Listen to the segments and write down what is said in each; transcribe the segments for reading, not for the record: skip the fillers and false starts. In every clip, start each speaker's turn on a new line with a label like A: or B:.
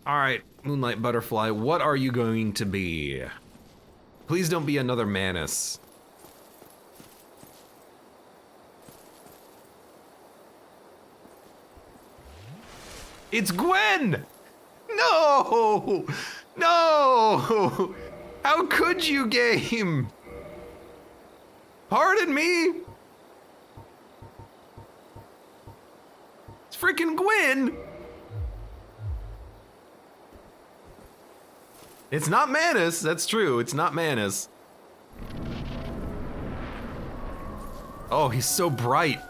A: All right, Moonlight Butterfly, what are you going to be? Please don't be another Manus. It's Gwen! No! No! How could you, game? Pardon me? It's freaking Gwen! It's not Manus, that's true, it's not Manus. Oh, he's so bright.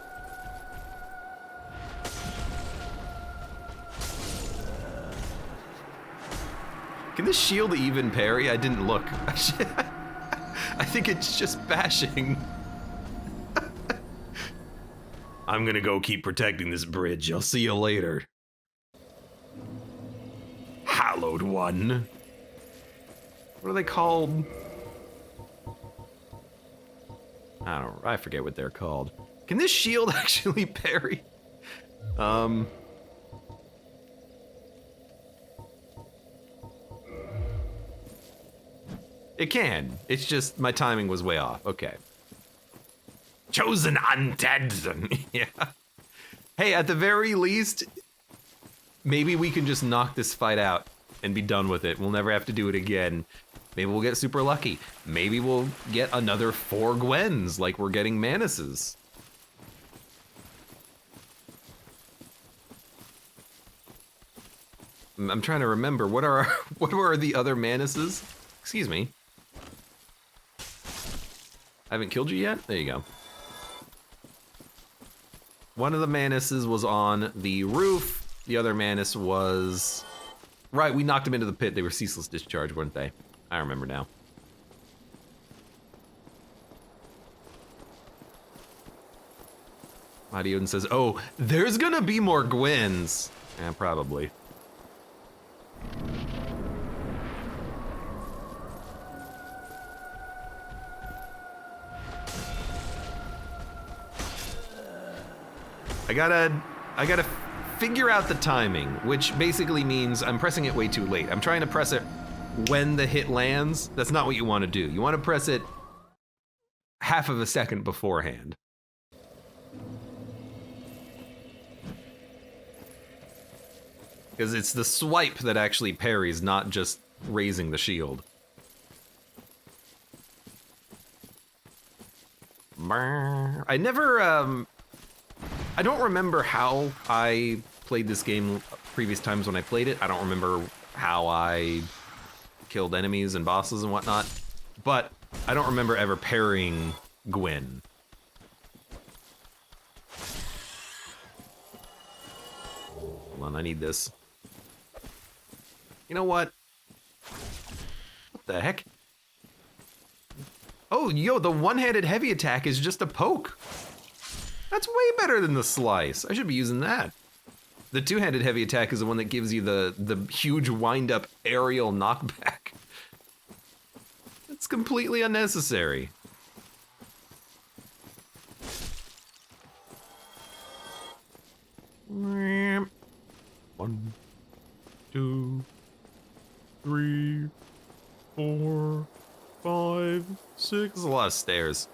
A: Can this shield even parry? I didn't look. I think it's just bashing. I'm gonna go keep protecting this bridge. I'll see you later. Hallowed One. What are they called? I forget what they're called. Can this shield actually parry? It can. It's just my timing was way off. Okay. Chosen undead. Yeah. Hey, at the very least, maybe we can just knock this fight out and be done with it. We'll never have to do it again. Maybe we'll get super lucky. Maybe we'll get another 4 Gwens like we're getting Manuses. I'm trying to remember, what are the other Manuses? Excuse me. I haven't killed you yet? There you go. One of the Manuses was on the roof. The other Manus was... Right, we knocked them into the pit. They were ceaseless discharge, weren't they? I remember now. Odin says, oh, there's gonna be more Gwens. Yeah, probably. I gotta figure out the timing, which basically means I'm pressing it way too late. I'm trying to press it when the hit lands. That's not what you want to do. You want to press it half of a second beforehand. Because it's the swipe that actually parries, not just raising the shield. I never, I don't remember how I played this game previous times when I played it. I don't remember how I killed enemies and bosses and whatnot, but I don't remember ever parrying Gwen. Hold on, I need this. You know what? What the heck? Oh, yo, the one-handed heavy attack is just a poke. That's way better than the slice. I should be using that. The two-handed heavy attack is the one that gives you the huge wind-up aerial knockback. It's completely unnecessary. One, 2, 3, 4, 5, 6. There's a lot of stairs.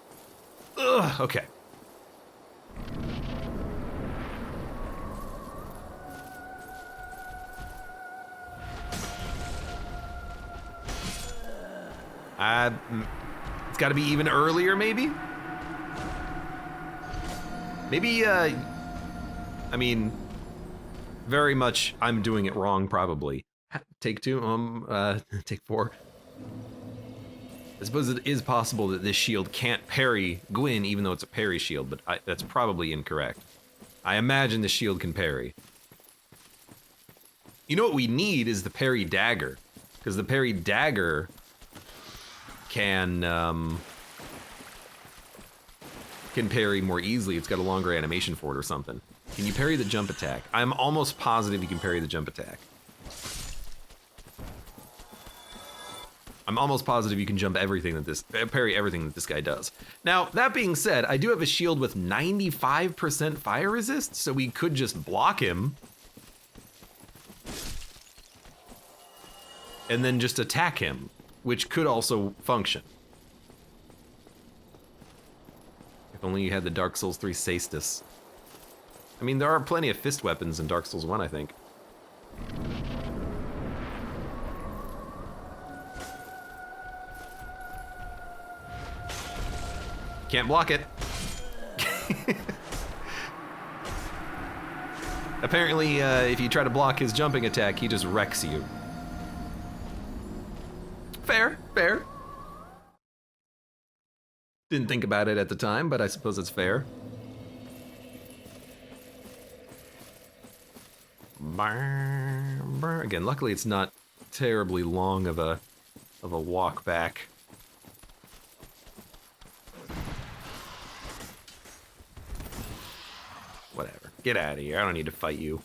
A: Ugh, okay. It's got to be even earlier, maybe? Maybe, I mean, very much I'm doing it wrong, probably. Take 2, take 4. I suppose it is possible that this shield can't parry Gwen, even though it's a parry shield, but that's probably incorrect. I imagine the shield can parry. You know what we need is the parry dagger, because the parry dagger can parry more easily. It's got a longer animation for it or something. Can you parry the jump attack? I'm almost positive you can parry the jump attack. I'm almost positive you can jump everything that parry everything that this guy does. Now, that being said, I do have a shield with 95% fire resist, so we could just block him. and then just attack him, which could also function. If only you had the Dark Souls 3 Cestus. I mean, there are plenty of fist weapons in Dark Souls 1, I think. Can't block it. Apparently, if you try to block his jumping attack, he just wrecks you. Fair, fair. Didn't think about it at the time, but I suppose it's fair. Again, luckily it's not terribly long of a walk back. Whatever. Get out of here. I don't need to fight you.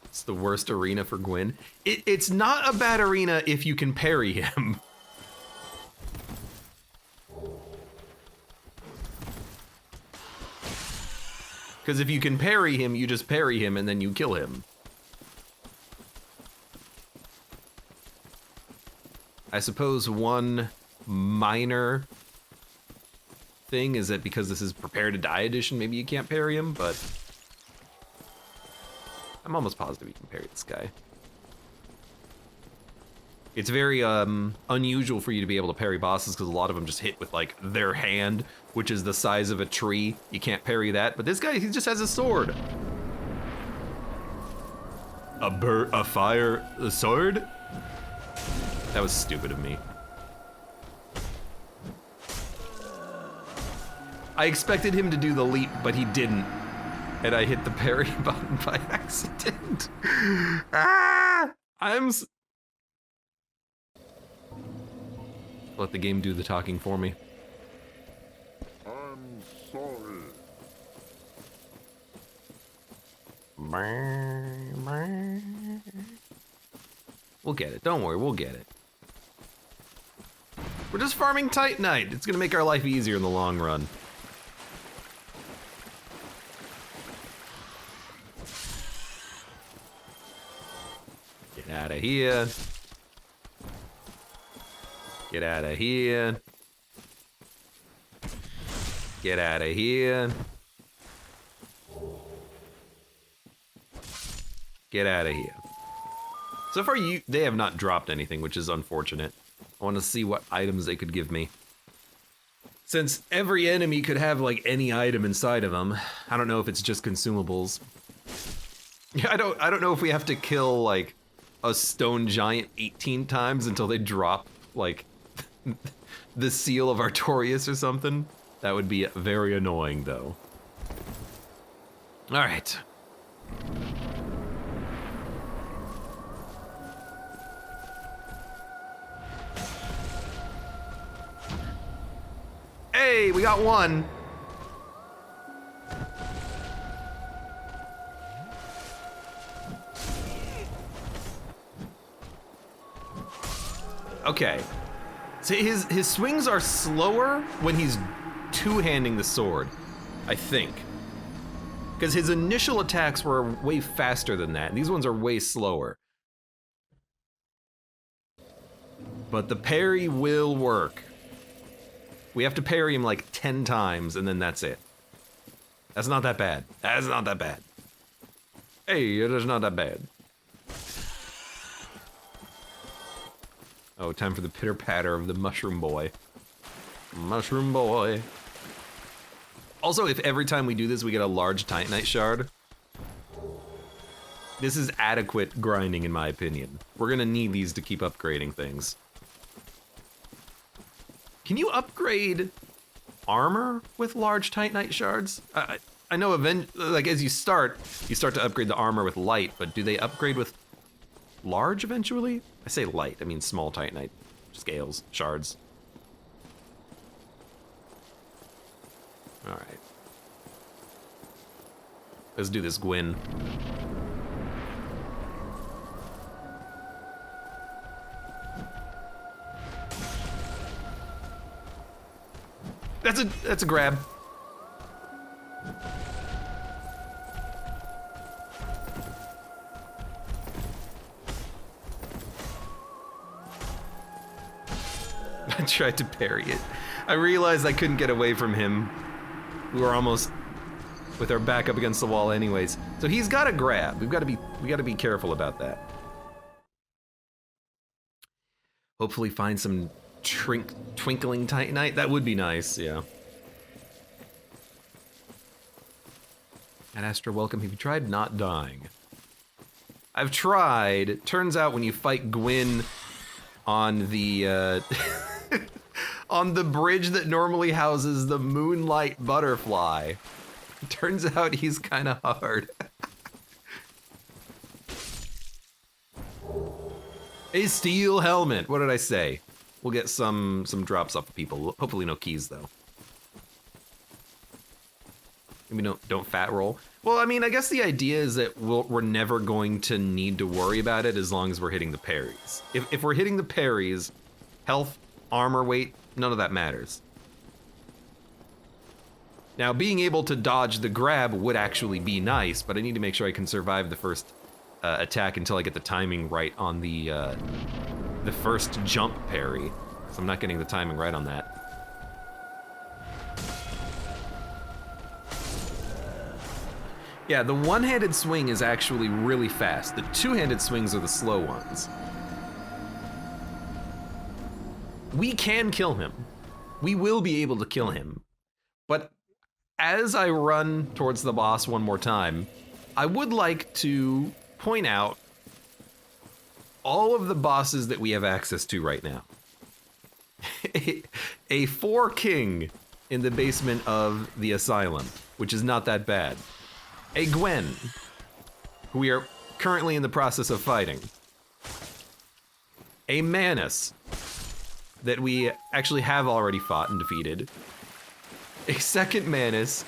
A: It's the worst arena for Gwyn. It's not a bad arena if you can parry him. Because if you can parry him, you just parry him and then you kill him. I suppose one minor thing is that because this is Prepare to Die edition, maybe you can't parry him, but I'm almost positive you can parry this guy. It's very unusual for you to be able to parry bosses because a lot of them just hit with like their hand, which is the size of a tree. You can't parry that, but this guy, he just has a sword. A sword? That was stupid of me. I expected him to do the leap, but he didn't. And I hit the parry button by accident. Let the game do the talking for me.
B: I'm sorry.
A: We'll get it. Don't worry, we'll get it. We're just farming Titanite. It's gonna make our life easier in the long run. Get out of here. Get out of here. Get out of here. Get out of here. So far, they have not dropped anything, which is unfortunate. I want to see what items they could give me. Since every enemy could have like any item inside of them, I don't know if it's just consumables. Yeah, I don't know if we have to kill like a stone giant 18 times until they drop like the seal of Artorias or something. That would be very annoying though. All right. Hey, we got one. Okay. So his swings are slower when he's two-handing the sword, I think. Because his initial attacks were way faster than that, and these ones are way slower. But the parry will work. We have to parry him like 10 times, and then that's it. That's not that bad. That's not that bad. Hey, it is not that bad. Oh, time for the pitter-patter of the Mushroom Boy. Mushroom Boy. Also, if every time we do this we get a large Titanite shard, this is adequate grinding in my opinion. We're gonna need these to keep upgrading things. Can you upgrade armor with large Titanite shards? I know like as you start to upgrade the armor with light, but do they upgrade with large eventually? I say light, I mean small Titanite scales, shards. All right. Let's do this, Gwyn. That's a grab. I tried to parry it. I realized I couldn't get away from him. We were almost with our back up against the wall anyways. So he's got a grab. We got to be careful about that. Hopefully find some twinkling titanite. That would be nice, yeah. And Astra, welcome. Have you tried not dying? I've tried. Turns out when you fight Gwyn on the on the bridge that normally houses the Moonlight butterfly, turns out he's kind of hard. A steel helmet. What did I say? We'll get some drops off of people. Hopefully no keys though. Maybe don't fat roll. Well, I mean, I guess the idea is that we're never going to need to worry about it as long as we're hitting the parries. If we're hitting the parries, health, armor weight, none of that matters. Now, being able to dodge the grab would actually be nice, but I need to make sure I can survive the first attack until I get the timing right on the first jump parry. So I'm not getting the timing right on that. Yeah, the one-handed swing is actually really fast. The two-handed swings are the slow ones. We can kill him. We will be able to kill him. But as I run towards the boss one more time, I would like to point out all of the bosses that we have access to right now. A 4 king in the basement of the asylum, which is not that bad. A Gwen, who we are currently in the process of fighting. A Manus, that we actually have already fought and defeated. A second Manus,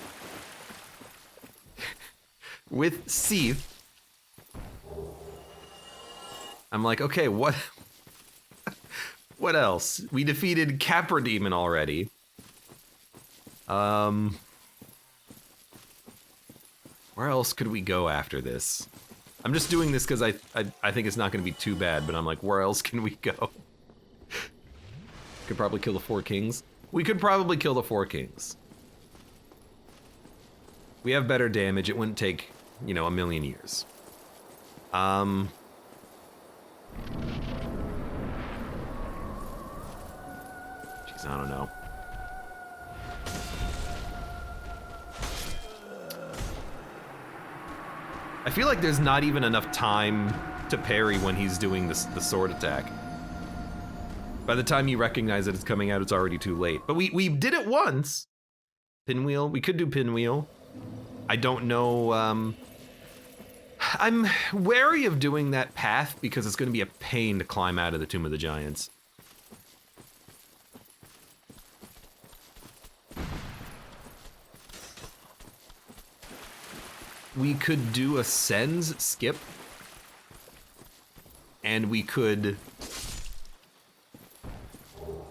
A: with Seath. I'm like, okay, what else? We defeated Capra Demon already. Where else could we go after this? I'm just doing this because I think it's not going to be too bad, but I'm like, where else can we go? Could probably kill the 4 kings. We could probably kill the 4 kings. We have better damage. It wouldn't take, you know, a million years. Jeez, I don't know. I feel like there's not even enough time to parry when he's doing the sword attack. By the time you recognize that it's coming out, it's already too late. But we did it once. Pinwheel, we could do pinwheel. I don't know, I'm wary of doing that path because it's gonna be a pain to climb out of the Tomb of the Giants. We could do a Sen's skip. And we could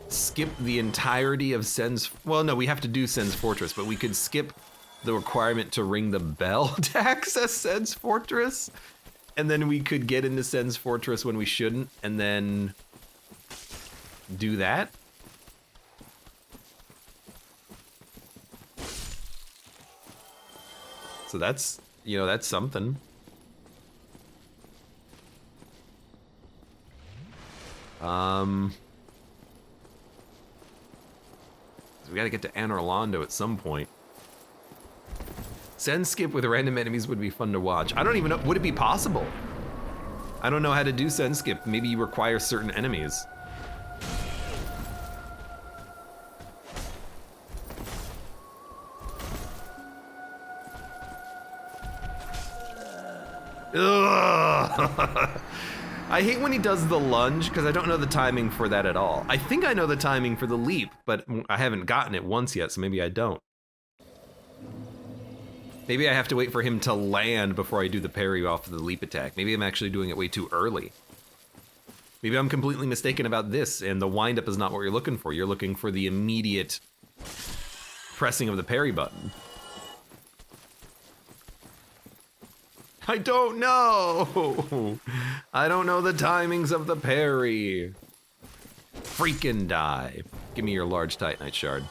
A: skip the entirety of Sen's, well, no, we have to do Sen's Fortress, but we could skip the requirement to ring the bell to access Sen's Fortress. And then we could get into Sen's Fortress when we shouldn't, and then do that. So that's, you know, that's something. So we gotta get to Anor Londo at some point. Send skip with random enemies would be fun to watch. I don't even know, would it be possible? I don't know how to do send skip. Maybe you require certain enemies. Ugh. I hate when he does the lunge because I don't know the timing for that at all. I think I know the timing for the leap, but I haven't gotten it once yet, so maybe I don't. Maybe I have to wait for him to land before I do the parry off of the leap attack. Maybe I'm actually doing it way too early. Maybe I'm completely mistaken about this and the windup is not what you're looking for. You're looking for the immediate pressing of the parry button. I don't know. I don't know the timings of the parry. freaking die. Give me your large Titanite shard.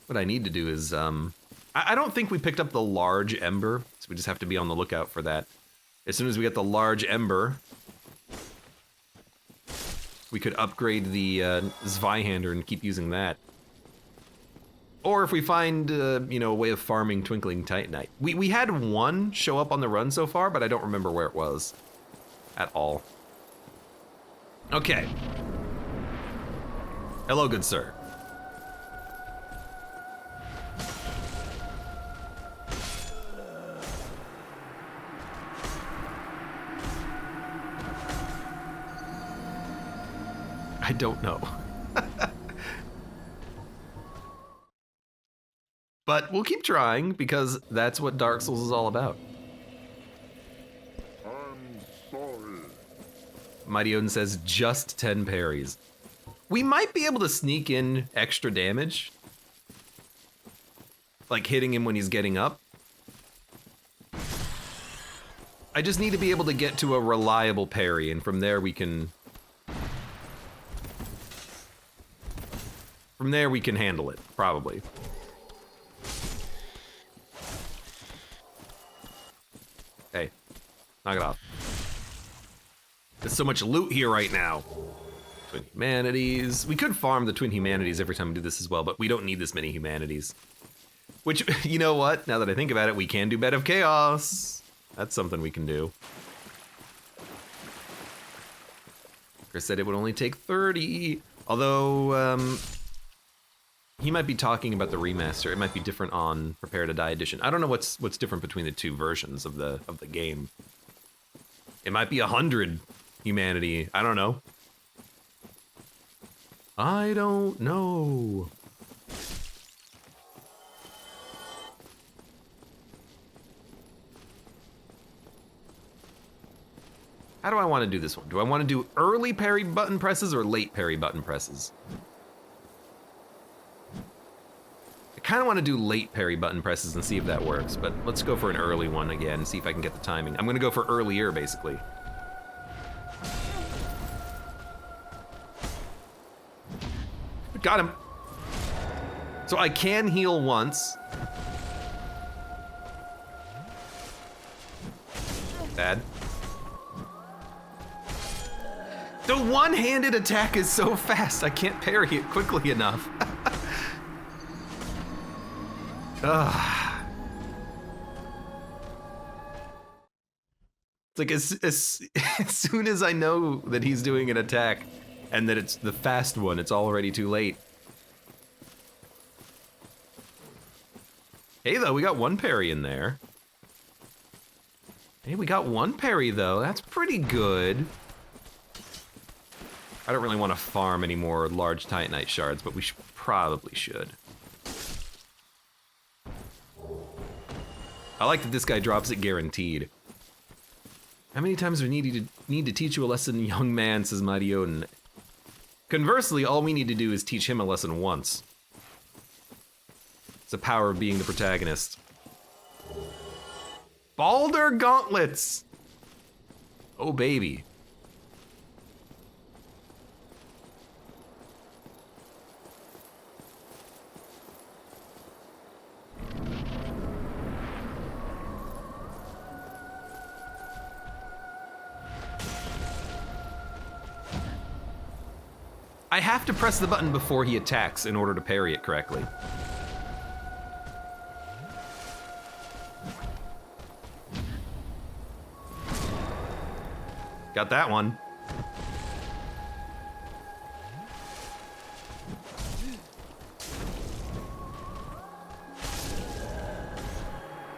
A: What I need to do is, I don't think we picked up the large ember, so we just have to be on the lookout for that. As soon as we get the large ember, we could upgrade the Zweihander and keep using that. Or if we find, you know, a way of farming Twinkling Titanite. We had one show up on the run so far, but I don't remember where it was at all. Okay. Hello, good sir. I don't know. But we'll keep trying because that's what Dark Souls is all about.
B: I'm sorry.
A: Mighty Odin says just 10 parries. We might be able to sneak in extra damage. Like hitting him when he's getting up. I just need to be able to get to a reliable parry, and from there we can... From there we can handle it, probably. Hey, knock it off. There's so much loot here right now. Twin Humanities. We could farm the Twin Humanities every time we do this as well, but we don't need this many Humanities. Which, you know what? Now that I think about it, we can do Bed of Chaos. That's something we can do. Chris said it would only take 30. Although, he might be talking about the remaster. It might be different on Prepare to Die edition. I don't know what's different between the two versions of the game. It might be 100 humanity. I don't know. I don't know. How do I want to do this one? Do I want to do early parry button presses or late parry button presses? I kind of want to do late parry button presses and see if that works, but let's go for an early one again, see if I can get the timing. I'm gonna go for earlier, basically. Got him. So I can heal once. Bad. The one-handed attack is so fast, I can't parry it quickly enough. Ugh. It's like as soon as I know that he's doing an attack and that it's the fast one, it's already too late. Hey though, we got one parry in there. Hey, we got one parry though, that's pretty good. I don't really want to farm any more large Titanite shards, but we probably should. I like that this guy drops it guaranteed. How many times do we need to teach you a lesson, young man, says Mighty Odin. Conversely, all we need to do is teach him a lesson once. It's the power of being the protagonist. Balder Gauntlets! Oh, baby. I have to press the button before he attacks in order to parry it correctly. Got that one.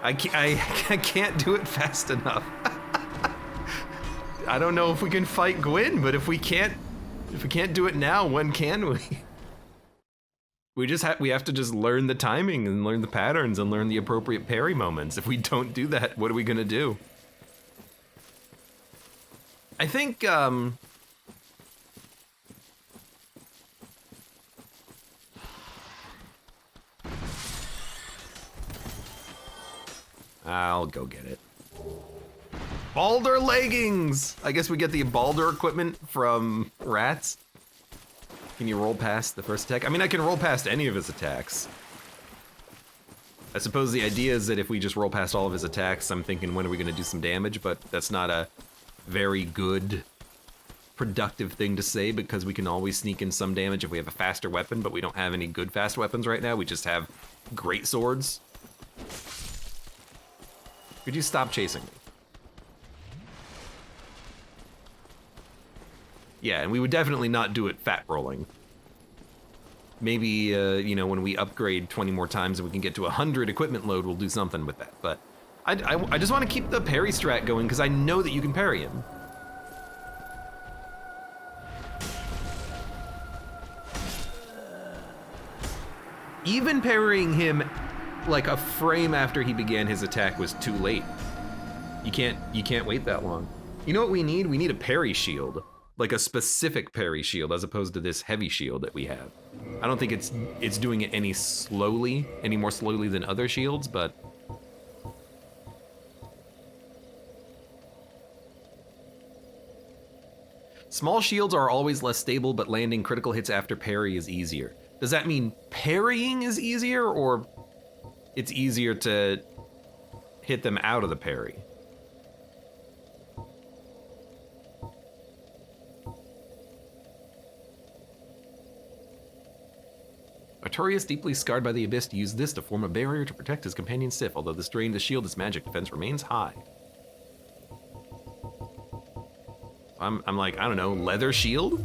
A: I can't do it fast enough. I don't know if we can fight Gwyn, but if we can't do it now, when can we? We have to just learn the timing and learn the patterns and learn the appropriate parry moments. If we don't do that, what are we gonna do? I think, I'll go get it. Balder leggings! I guess we get the Balder equipment from rats. Can you roll past the first attack? I mean, I can roll past any of his attacks. I suppose the idea is that if we just roll past all of his attacks, I'm thinking, when are we gonna do some damage? But that's not a very good, productive thing to say, because we can always sneak in some damage if we have a faster weapon, but we don't have any good fast weapons right now. We just have great swords. Could you stop chasing me? Yeah, and we would definitely not do it fat rolling. Maybe, you know, when we upgrade 20 more times and we can get to 100 equipment load, we'll do something with that. But I just want to keep the parry strat going because I know that you can parry him. Even parrying him like a frame after he began his attack was too late. You can't wait that long. You know what we need? We need a parry shield. Like a specific parry shield as opposed to this heavy shield that we have. I don't think it's doing it any more slowly than other shields, but small shields are always less stable, but landing critical hits after parry is easier. Does that mean parrying is easier, or it's easier to hit them out of the parry? Artorias, deeply scarred by the Abyss, used this to form a barrier to protect his companion Sif. Although this drained the shield, his magic defense remains high. I'm like, I don't know, leather shield?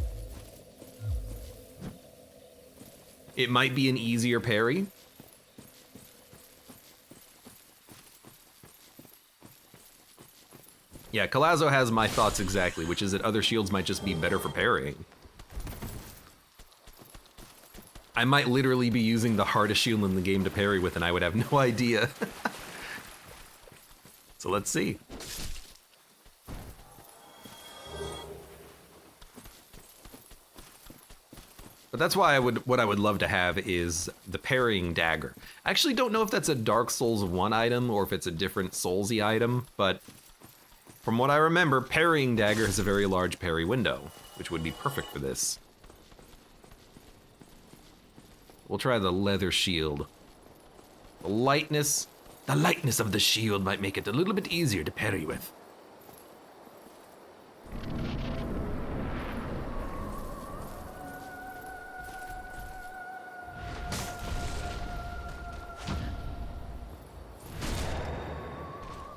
A: It might be an easier parry. Yeah, Collazo has my thoughts exactly, which is that other shields might just be better for parrying. I might literally be using the hardest shield in the game to parry with, and I would have no idea. So let's see. But that's why what I would love to have is the parrying dagger. I actually don't know if that's a Dark Souls 1 item or if it's a different Soulsy item, but from what I remember, parrying dagger has a very large parry window, which would be perfect for this. We'll try the leather shield. The lightness of the shield might make it a little bit easier to parry with.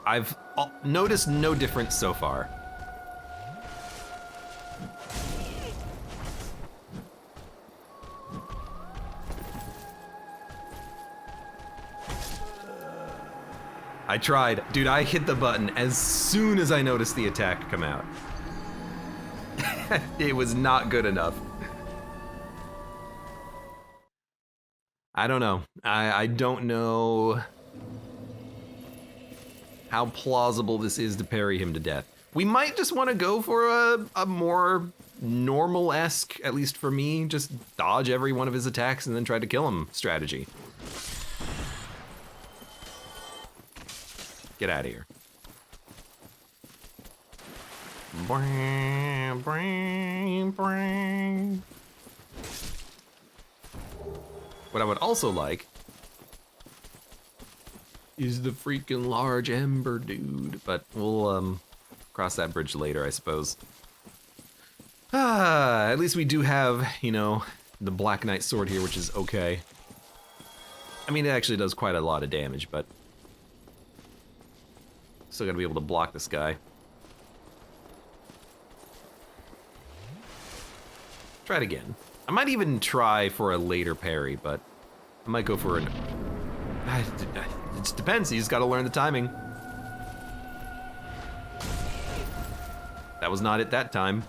A: I've noticed no difference so far. I tried. Dude, I hit the button as soon as I noticed the attack come out. It was not good enough. I don't know. I don't know how plausible this is to parry him to death. We might just want to go for a more normal-esque, at least for me, just dodge every one of his attacks and then try to kill him strategy. Get out of here. What I would also like is the freaking large ember dude, but we'll cross that bridge later, I suppose. At least we do have, you know, the Black Knight sword here, which is okay. I mean, it actually does quite a lot of damage, but still gotta be able to block this guy. Try it again. I might even try for a later parry, but I might go for an... It just depends, you just gotta learn the timing. That was not it that time.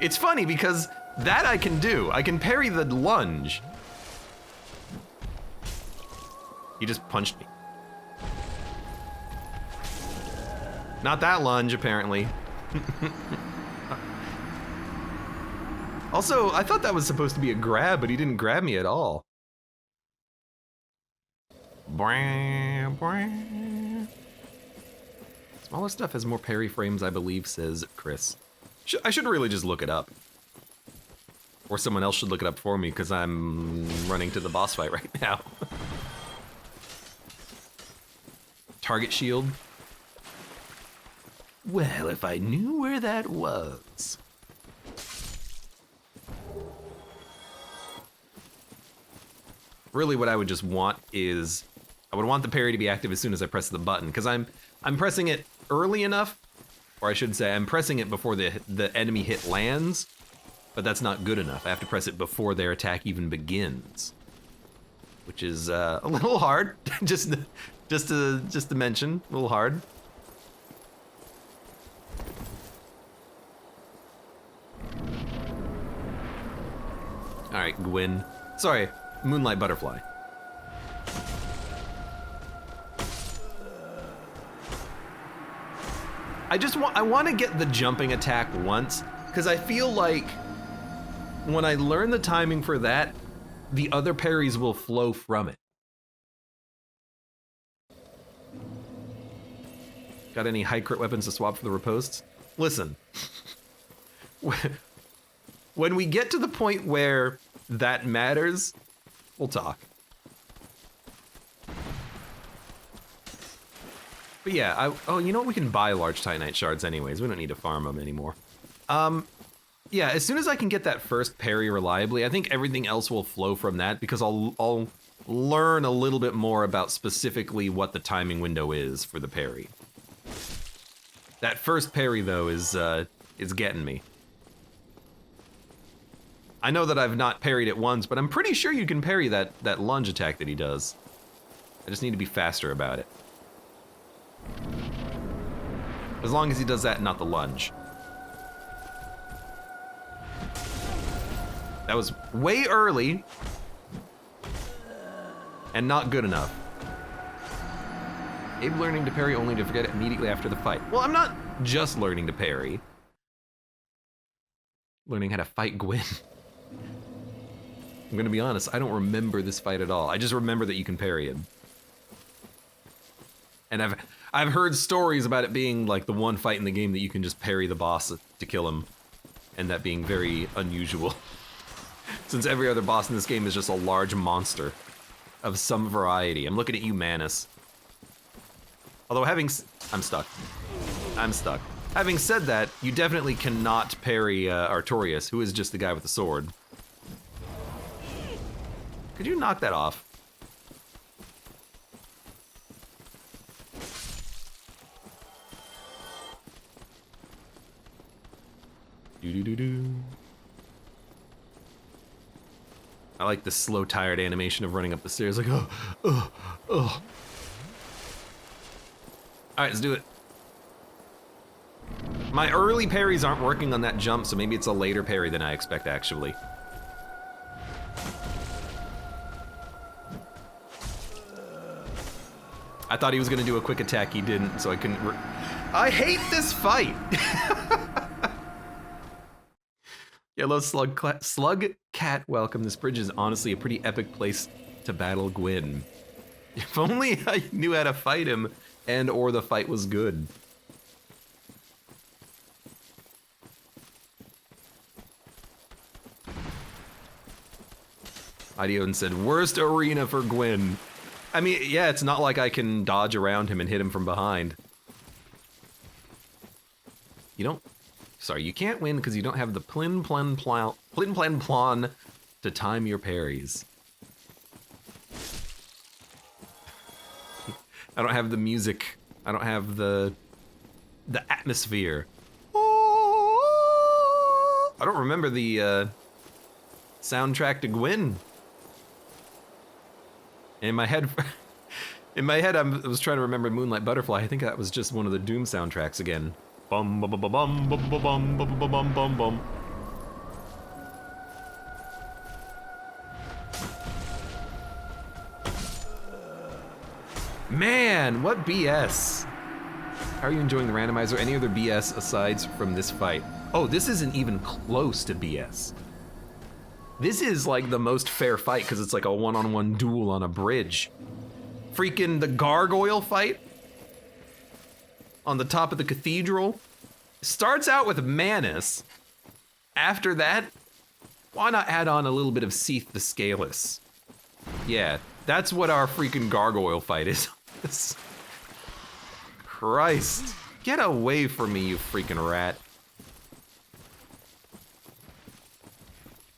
A: It's funny because that I can do. I can parry the lunge. He just punched me. Not that lunge, apparently. Also, I thought that was supposed to be a grab, but he didn't grab me at all. Smaller stuff has more parry frames, I believe, says Chris. I should really just look it up. Or someone else should look it up for me, because I'm running to the boss fight right now. Target shield. Well, if I knew where that was. Really what I would just want is, I would want the parry to be active as soon as I press the button, because I'm pressing it early enough, or I should say I'm pressing it before the enemy hit lands, but that's not good enough. I have to press it before their attack even begins, which is a little hard. just to mention, a little hard. All right, Gwyn. Sorry, Moonlight Butterfly. I want to get the jumping attack once, because I feel like when I learn the timing for that, the other parries will flow from it. Got any high crit weapons to swap for the riposts? Listen, when we get to the point where that matters, we'll talk. But yeah, oh, you know what? We can buy large Titanite shards anyways. We don't need to farm them anymore. Yeah, as soon as I can get that first parry reliably, I think everything else will flow from that, because I'll learn a little bit more about specifically what the timing window is for the parry. That first parry though is getting me. I know that I've not parried it once, but I'm pretty sure you can parry that lunge attack that he does. I just need to be faster about it. As long as he does that and not the lunge. That was way early and not good enough. Abe learning to parry only to forget it immediately after the fight. Well, I'm not just learning to parry. Learning how to fight Gwyn. I'm gonna be honest, I don't remember this fight at all. I just remember that you can parry him. And I've heard stories about it being like the one fight in the game that you can just parry the boss to kill him, and that being very unusual. Since every other boss in this game is just a large monster of some variety. I'm looking at you, Manus. Although I'm stuck. I'm stuck. Having said that, you definitely cannot parry Artorias, who is just the guy with the sword. Could you knock that off? Do-do-do-do. I like the slow, tired animation of running up the stairs, like, oh. All right, let's do it. My early parries aren't working on that jump, so maybe it's a later parry than I expect, actually. I thought he was gonna do a quick attack, he didn't, so I couldn't. I hate this fight! Yellow Slug Cat, welcome. This bridge is honestly a pretty epic place to battle Gwyn. If only I knew how to fight him, and or the fight was good. Ideon said, worst arena for Gwyn. I mean, yeah, it's not like I can dodge around him and hit him from behind. You can't win because you don't have the plin plan plan to time your parries. I don't have the music. I don't have the atmosphere. I don't remember the soundtrack to Gwyn. In my head, I was trying to remember Moonlight Butterfly. I think that was just one of the Doom soundtracks again. Bum bum bum bum bum bum bum bum bum bum bum. Man, what BS! How are you enjoying the randomizer? Any other BS aside from this fight? Oh, this isn't even close to BS. This is like the most fair fight because it's like a one-on-one duel on a bridge. Freaking the gargoyle fight on the top of the cathedral starts out with Manus. After that, why not add on a little bit of Seath the Scaleless? Yeah, that's what our freaking gargoyle fight is. Christ. Get away from me, you freaking rat.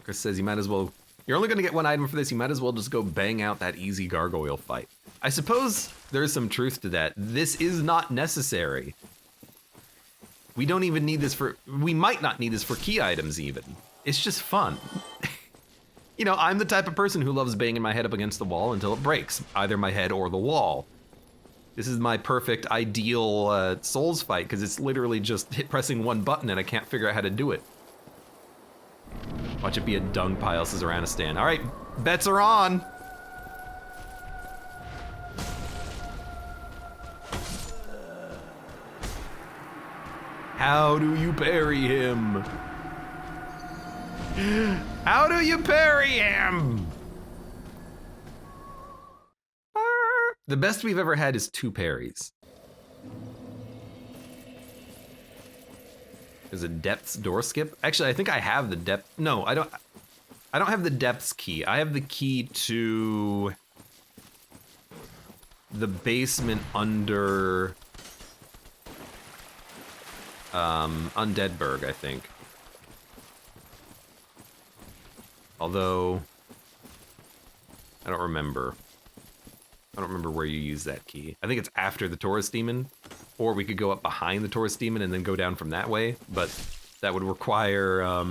A: Chris says you might as well, you're only gonna get one item for this, you might as well just go bang out that easy gargoyle fight. I suppose there's some truth to that. This is not necessary. We don't even need this for, we might not need this for key items even. It's just fun. You know, I'm the type of person who loves banging my head up against the wall until it breaks, either my head or the wall. This is my perfect, ideal Souls fight, because it's literally just pressing one button and I can't figure out how to do it. Watch it be a dung pile, says Aranistan. All right, bets are on. How do you parry him? How do you parry him? The best we've ever had is 2 parries. There's a depths door skip. Actually, I think I have the depth. No, I don't have the depths key. I have the key to the basement under Undeadburg, I think. Although I don't remember. I don't remember where you use that key. I think it's after the Taurus Demon, or we could go up behind the Taurus Demon and then go down from that way, but that would require, I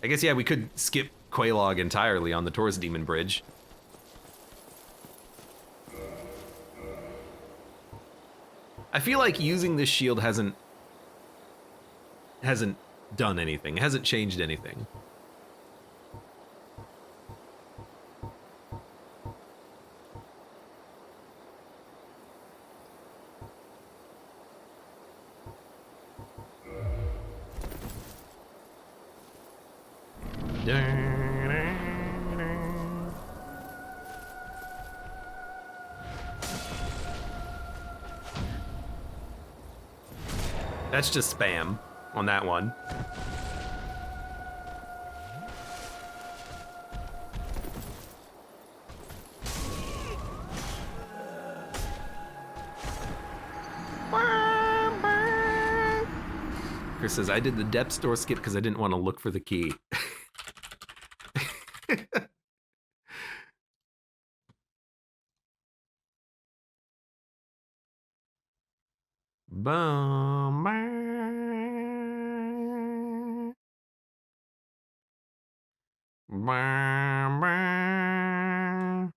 A: guess, yeah, we could skip Quelaag entirely on the Taurus Demon bridge. I feel like using this shield hasn't done anything, hasn't changed anything. That's just spam on that one. Chris says, I did the depth door skip because I didn't want to look for the key. Boom. Bam, bam.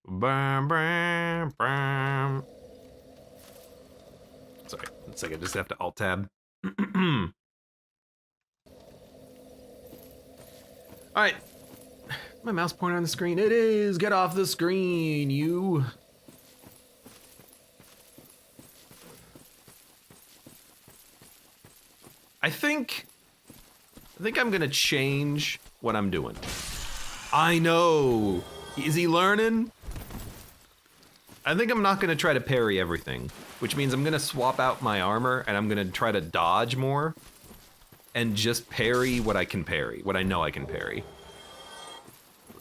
A: Bam, bam, bam. Sorry, one second, just have to alt tab. All right, my mouse pointer on the screen. It is. Get off the screen, you. I think I'm gonna change what I'm doing. I know. Is he learning? I think I'm not gonna try to parry everything, which means I'm gonna swap out my armor and I'm gonna try to dodge more and just parry what I can parry, what I know I can parry.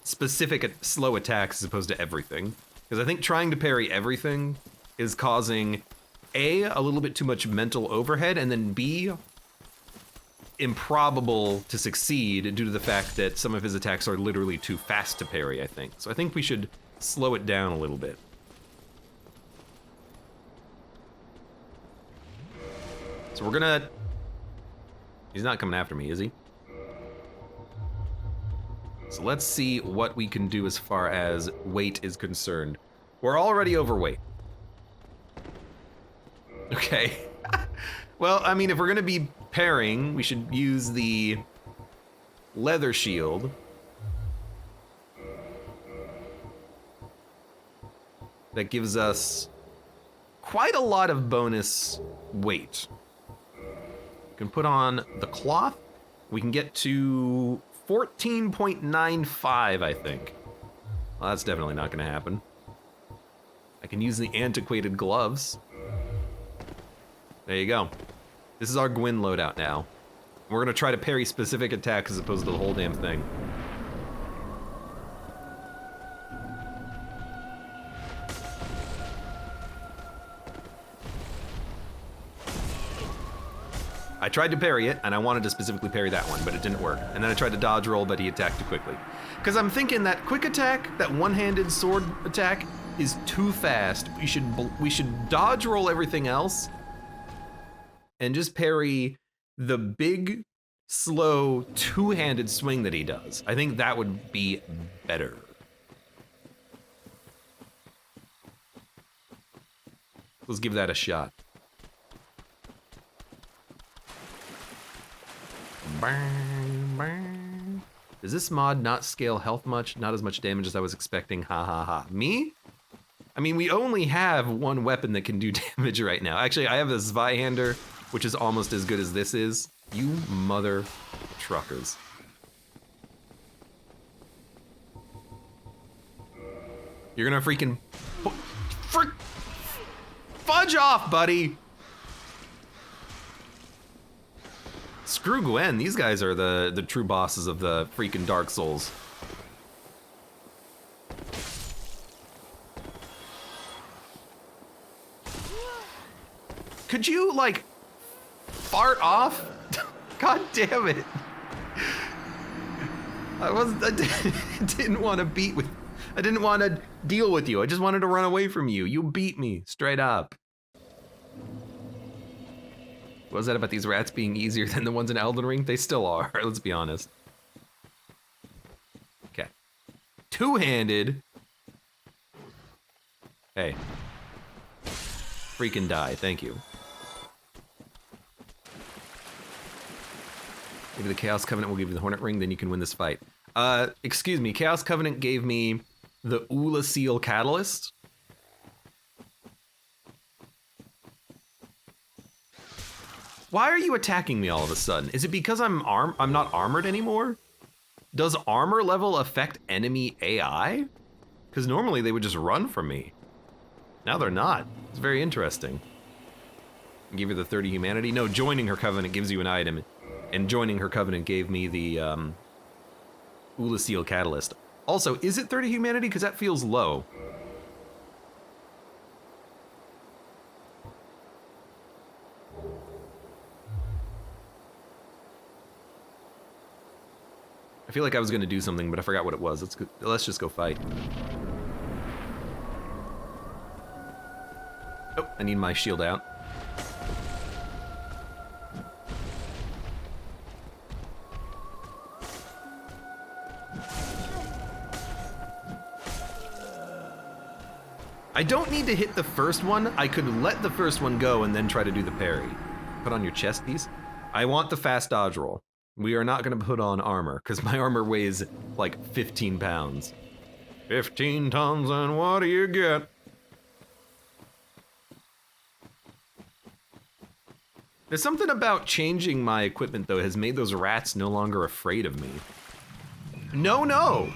A: Specific slow attacks as opposed to everything. Because I think trying to parry everything is causing a little bit too much mental overhead, and then B, improbable to succeed due to the fact that some of his attacks are literally too fast to parry, I think. So I think we should slow it down a little bit. So we're gonna... He's not coming after me, is he? So let's see what we can do as far as weight is concerned. We're already overweight. Okay. Well, I mean, if we're gonna be parrying, we should use the leather shield. That gives us quite a lot of bonus weight. We can put on the cloth. We can get to 14.95, I think. Well, that's definitely not gonna happen. I can use the antiquated gloves. There you go. This is our Gwyn loadout now. We're gonna try to parry specific attacks as opposed to the whole damn thing. I tried to parry it, and I wanted to specifically parry that one, but it didn't work. And then I tried to dodge roll, but he attacked too quickly. Because I'm thinking that quick attack, that one-handed sword attack, is too fast. We should dodge roll everything else, and just parry the big, slow, two-handed swing that he does. I think that would be better. Let's give that a shot. Does this mod not scale health much? Not as much damage as I was expecting, ha ha ha. Me? I mean, we only have one weapon that can do damage right now. Actually, I have a Zweihander, which is almost as good as this is. You mother truckers. You're gonna freaking fudge off, buddy. Screw Gwen, these guys are the true bosses of the freaking Dark Souls. Could you, like, fart off? God damn it. I didn't want to I didn't want to deal with you. I just wanted to run away from you. You beat me, straight up. What was that about these rats being easier than the ones in Elden Ring? They still are, let's be honest. Okay. Two-handed. Hey. Freaking die, thank you. Maybe the Chaos Covenant will give you the Hornet Ring, then you can win this fight. Excuse me, Chaos Covenant gave me the Ula Seal Catalyst. Why are you attacking me all of a sudden? Is it because I'm not armored anymore? Does armor level affect enemy AI? Because normally they would just run from me. Now they're not. It's very interesting. Give her the 30 humanity. No, joining her covenant gives you an item. And joining her covenant gave me the Ula Seal Catalyst. Also, is it 30 humanity? Because that feels low. I feel like I was gonna do something, but I forgot what it was. Let's just go fight. Oh, I need my shield out. I don't need to hit the first one. I could let the first one go and then try to do the parry. Put on your chest piece. I want the fast dodge roll. We are not gonna put on armor, because my armor weighs like 15 pounds. 15 tons, and what do you get? There's something about changing my equipment, though, has made those rats no longer afraid of me. No!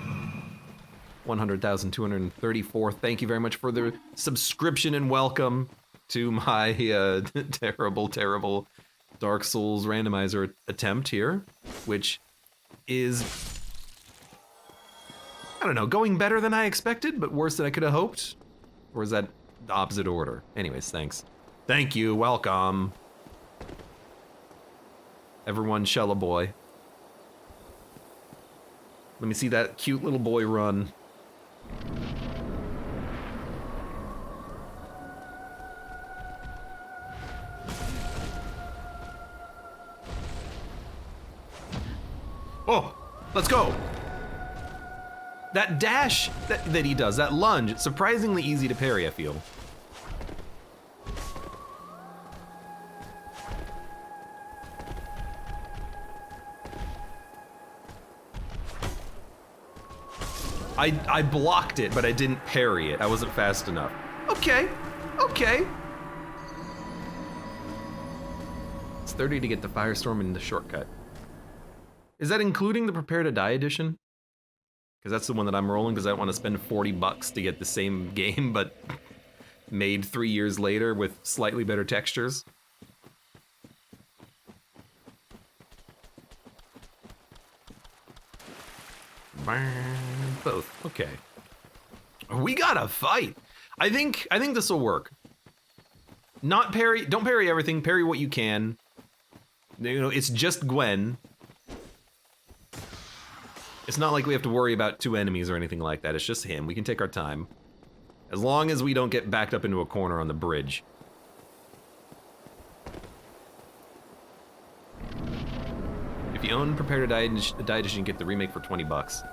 A: 100,234, thank you very much for the subscription and welcome to my terrible Dark Souls randomizer attempt here, which is, I don't know, going better than I expected, but worse than I could have hoped? Or is that the opposite order? Anyways, thanks. Thank you, welcome. Everyone, shell a boy. Let me see that cute little boy run. Oh, let's go. That dash that he does, that lunge, it's surprisingly easy to parry, I feel. I blocked it, but I didn't parry it. I wasn't fast enough. Okay. It's 30 to get the Firestorm in the shortcut. Is that including the Prepare to Die edition? Because that's the one that I'm rolling, because I don't want to spend 40 bucks to get the same game, but made 3 years later with slightly better textures. Both. Okay. We gotta fight. I think this will work. Not parry. Don't parry everything. Parry what you can. You know, it's just Gwen. It's not like we have to worry about 2 enemies or anything like that. It's just him. We can take our time. As long as we don't get backed up into a corner on the bridge. If you own Prepare to Die Edition, you can get the remake for 20 bucks.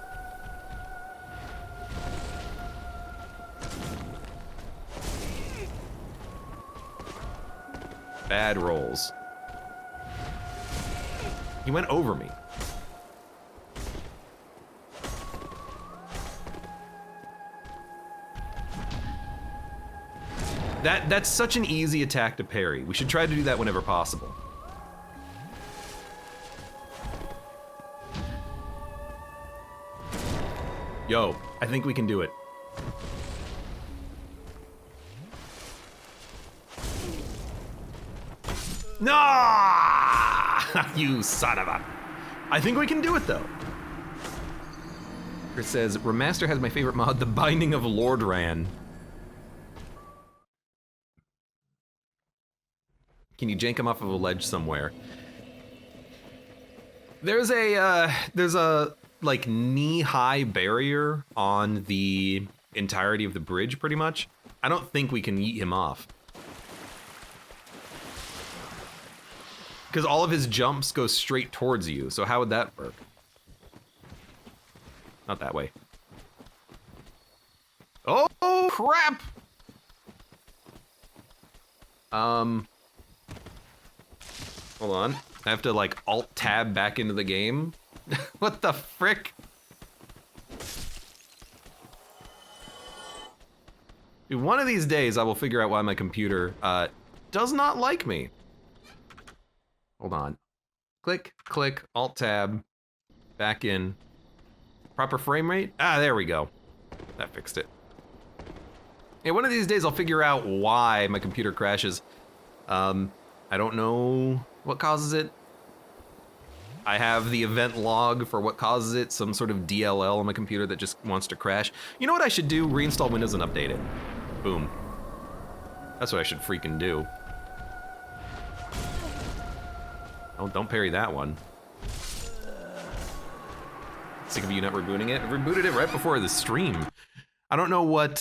A: Bad rolls. He went over me. That's such an easy attack to parry. We should try to do that whenever possible. Yo, I think we can do it. No! You son of a... I think we can do it though. Chris says, Remaster has my favorite mod, The Binding of Lord Ran. Can you jank him off of a ledge somewhere? There's a like knee-high barrier on the entirety of the bridge, pretty much. I don't think we can yeet him off. Because all of his jumps go straight towards you, so how would that work? Not that way. Oh, crap! Hold on. I have to, like, Alt-Tab back into the game? What the frick? Dude, one of these days I will figure out why my computer, does not like me. Hold on. Click, click, Alt-Tab, back in. Proper frame rate? Ah, there we go. That fixed it. Yeah, one of these days I'll figure out why my computer crashes. I don't know what causes it. I have the event log for what causes it, some sort of DLL on my computer that just wants to crash. You know what I should do? Reinstall Windows and update it. Boom. That's what I should freaking do. Oh, don't parry that one. Sick of you not rebooting it? I rebooted it right before the stream. I don't know what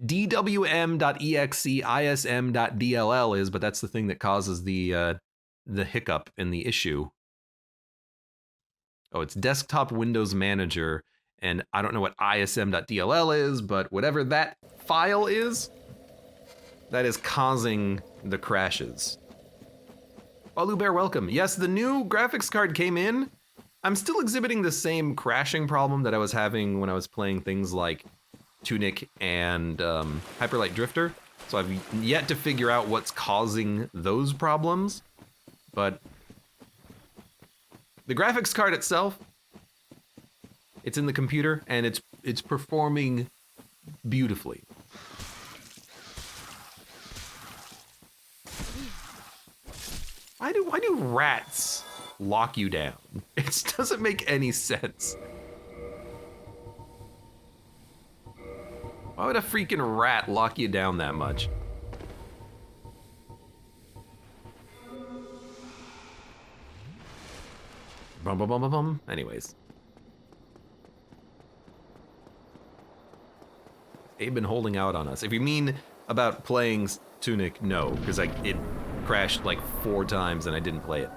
A: dwm.exe ism.dll is, but that's the thing that causes the hiccup in the issue. Oh, it's Desktop Windows Manager, and I don't know what ism.dll is, but whatever that file is, that is causing the crashes. Balu Bear, welcome. Yes, the new graphics card came in. I'm still exhibiting the same crashing problem that I was having when I was playing things like Tunic and Hyperlight Drifter. So I've yet to figure out what's causing those problems. But the graphics card itself, it's in the computer and it's performing beautifully. Why do rats lock you down? It doesn't make any sense. Why would a freaking rat lock you down that much? Bum bum bum bum bum. Anyways. They've been holding out on us. If you mean about playing Tunic, no, because it crashed like 4 times and I didn't play it.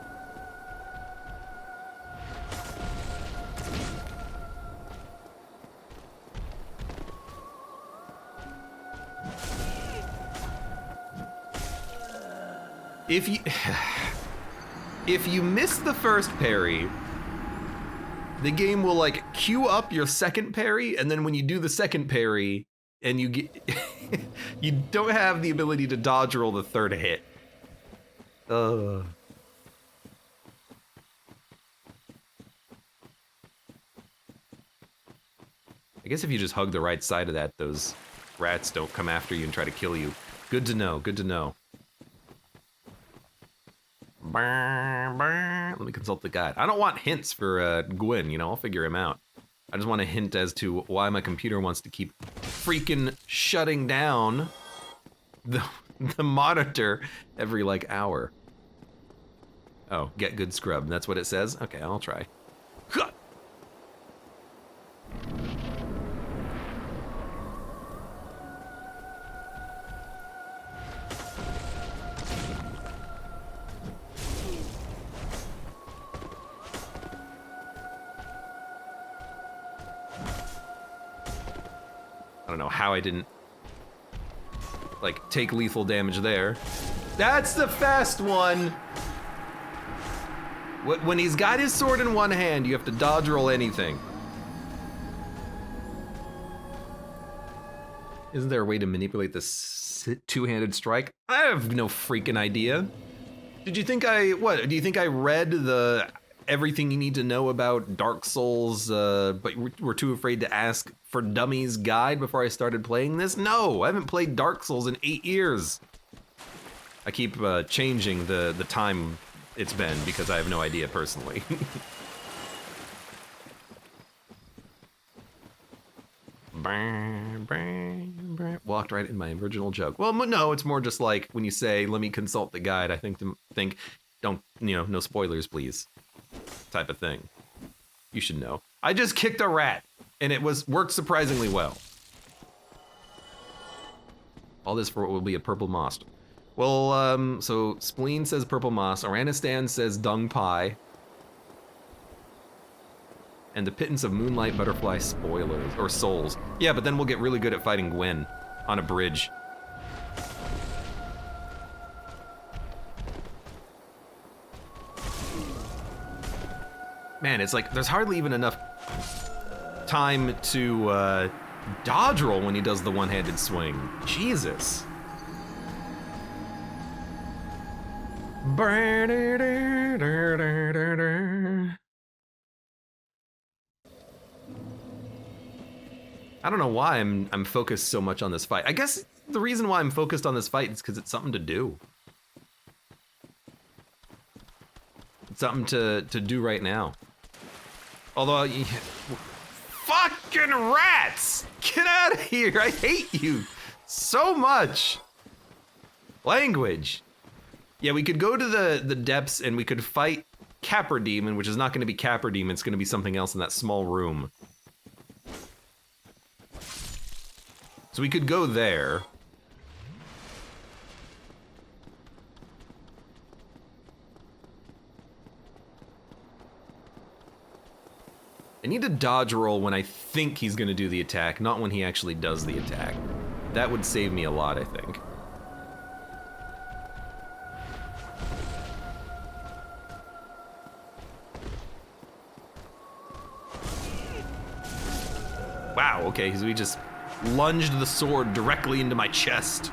A: If you miss the first parry, the game will like queue up your second parry, and then when you do the second parry and you get you don't have the ability to dodge roll the third hit. I guess if you just hug the right side of that, those rats don't come after you and try to kill you. Good to know, good to know. Let me consult the guide. I don't want hints for Gwyn, you know, I'll figure him out. I just want a hint as to why my computer wants to keep freaking shutting down the monitor every, like, hour. Oh, get good scrub, that's what it says? Okay, I'll try. I don't know how I didn't, like, take lethal damage there. That's the fast one! When he's got his sword in one hand, you have to dodge roll anything. Isn't there a way to manipulate this two-handed strike? I have no freaking idea. Did you think what? Do you think I read the everything you need to know about Dark Souls, but were too afraid to ask for Dummies guide before I started playing this? No, I haven't played Dark Souls in 8 years. I keep changing the time it's been because I have no idea personally. Walked right in my original joke. Well, no, it's more just like when you say, let me consult the guide, I think don't, you know, no spoilers, please, type of thing. You should know. I just kicked a rat, and it worked surprisingly well. All this for what will be a purple moss. Well, so Spleen says purple moss, Oranistan says dung pie, and the pittance of Moonlight butterfly spoilers, or souls. Yeah, but then we'll get really good at fighting Gwyn on a bridge. Man, it's like, there's hardly even enough time to dodge roll when he does the one-handed swing. Jesus. I don't know why I'm focused so much on this fight. I guess the reason why I'm focused on this fight is because it's something to do. It's something to do right now. Although, fucking rats! Get out of here! I hate you so much. Language. Yeah, we could go to the depths and we could fight Capra Demon, which is not going to be Capra Demon. It's going to be something else in that small room. So we could go there. I need to dodge roll when I think he's gonna do the attack, not when he actually does the attack. That would save me a lot, I think. Wow, okay, so he just lunged the sword directly into my chest.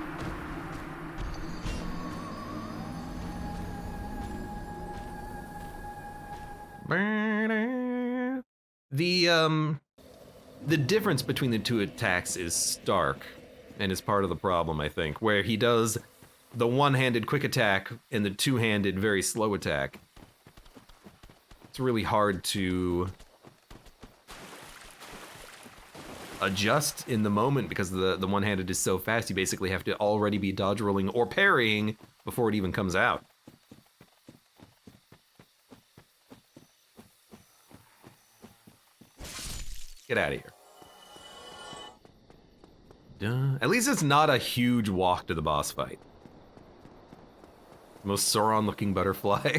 A: The difference between the two attacks is stark, and is part of the problem, I think, where he does the one-handed quick attack and the two-handed very slow attack. It's really hard to adjust in the moment because the one-handed is so fast, you basically have to already be dodge rolling or parrying before it even comes out. Get out of here. At least it's not a huge walk to the boss fight. Most Sauron-looking butterfly.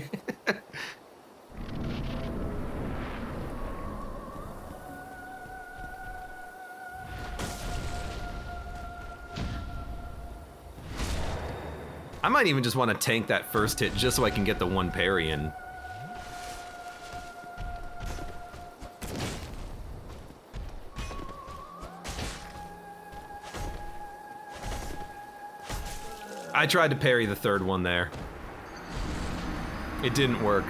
A: I might even just want to tank that first hit just so I can get the one parry in. I tried to parry the third one there. It didn't work.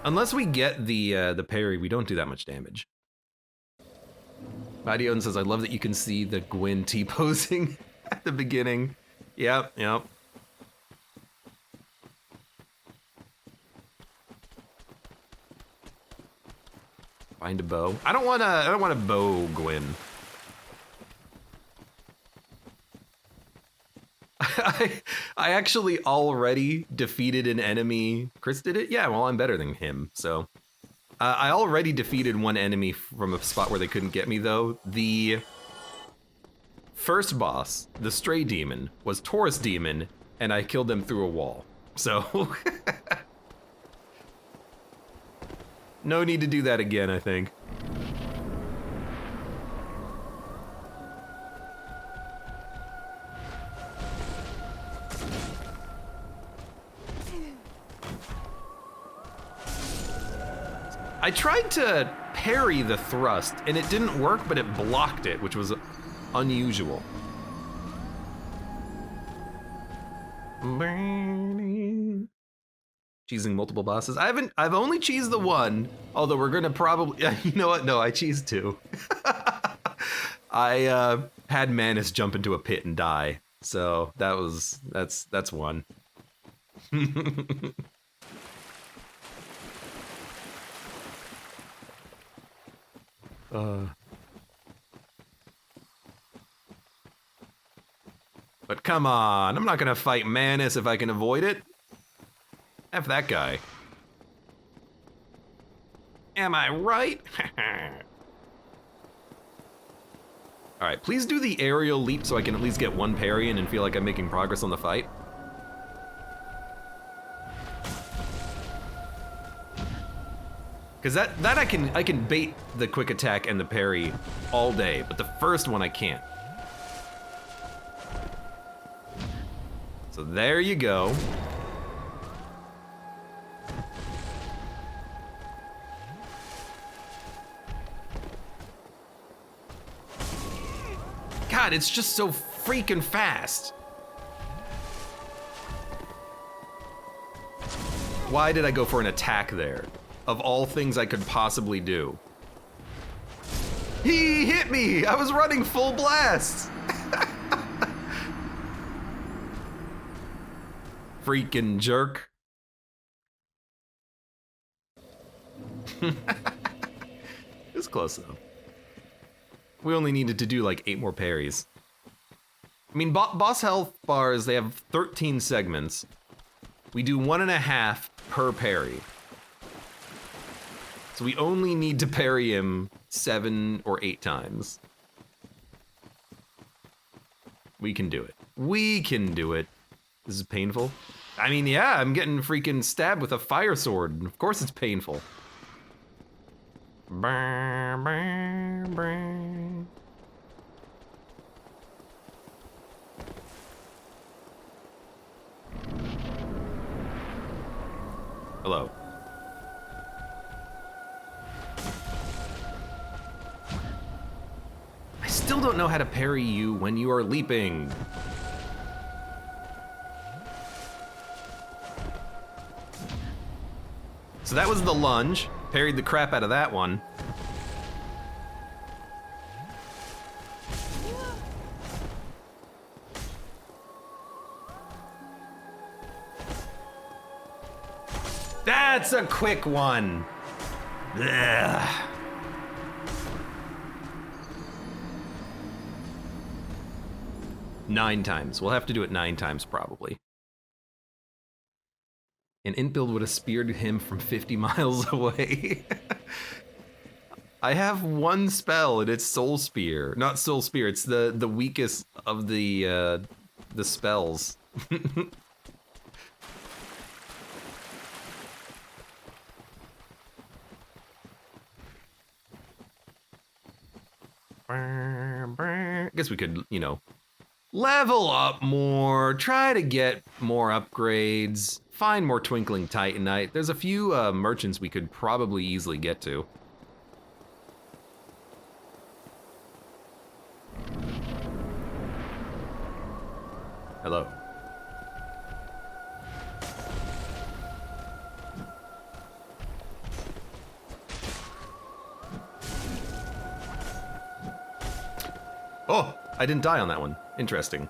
A: Unless we get the parry, we don't do that much damage. Mighty says, I love that you can see the Gwyn T-posing at the beginning. Yep, yep. Find a bow. I don't wanna bow Gwyn. I actually already defeated an enemy. Chris did it? Yeah, well, I'm better than him, so. I already defeated one enemy from a spot where they couldn't get me, though. The first boss, the Stray Demon, was Taurus Demon, and I killed them through a wall. So, no need to do that again, I think. I tried to parry the thrust, and it didn't work, but it blocked it, which was unusual. Cheesing multiple bosses. I've only cheesed the one, although we're gonna probably, you know what? No, I cheesed two. I had Manus jump into a pit and die, so that's one. But come on, I'm not gonna fight Manus if I can avoid it. F that guy. Am I right? Alright, please do the aerial leap so I can at least get one parry in and feel like I'm making progress on the fight. Because that I can bait the quick attack and the parry all day, but the first one I can't. So there you go. God, it's just so freaking fast. Why did I go for an attack there? Of all things I could possibly do. He hit me! I was running full blast! Freaking jerk. It's close though. We only needed to do like 8 more parries. I mean, boss health bars, they have 13 segments. We do 1.5 per parry. So we only need to parry him 7 or 8 times. We can do it. We can do it. This is painful. I mean, yeah, I'm getting freaking stabbed with a fire sword. Of course it's painful. Hello. I still don't know how to parry you when you are leaping. So that was the lunge. Parried the crap out of that one. That's a quick one. Ugh. Nine times. We'll have to do it 9 times probably. An int build would have speared him from 50 miles away. I have one spell and it's Soul Spear. Not Soul Spear, it's the weakest of the spells. I guess we could, you know, level up more, try to get more upgrades, find more Twinkling Titanite. There's a few merchants we could probably easily get to. Hello. Oh, I didn't die on that one. Interesting.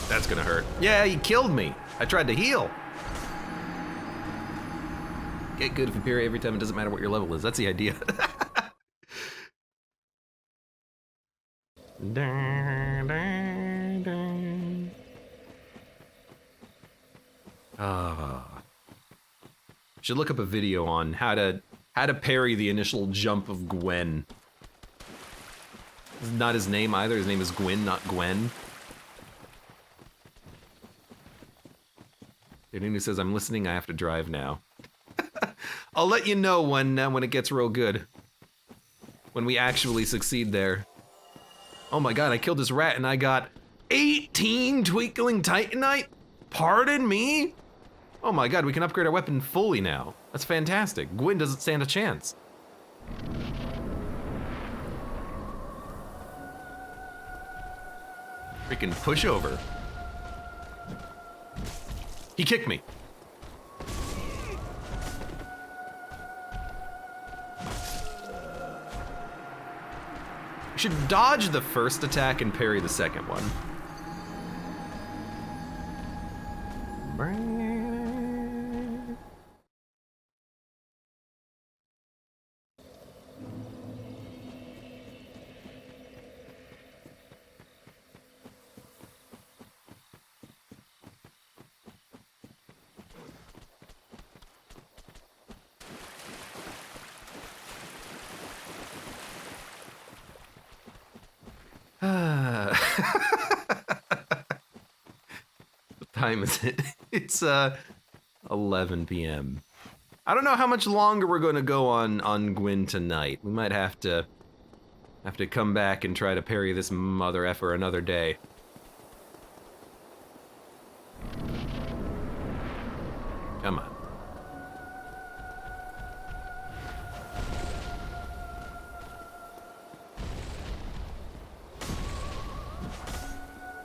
A: That's gonna hurt. Yeah, he killed me. I tried to heal. Get good for parry every time, it doesn't matter what your level is. That's the idea. Should look up a video on how to parry the initial jump of Gwen. This is not his name either. His name is Gwyn, not Gwen. Who says, I'm listening, I have to drive now. I'll let you know when it gets real good. When we actually succeed there. Oh my god, I killed this rat and I got 18 Twinkling Titanite? Pardon me? Oh my god, we can upgrade our weapon fully now. That's fantastic. Gwyn doesn't stand a chance. Freaking push over. He kicked me. You should dodge the first attack and parry the second one. What time is it? It's 11 p.m. I don't know how much longer we're going to go on Gwyn tonight. We might have to come back and try to parry this mother effer another day. Come on.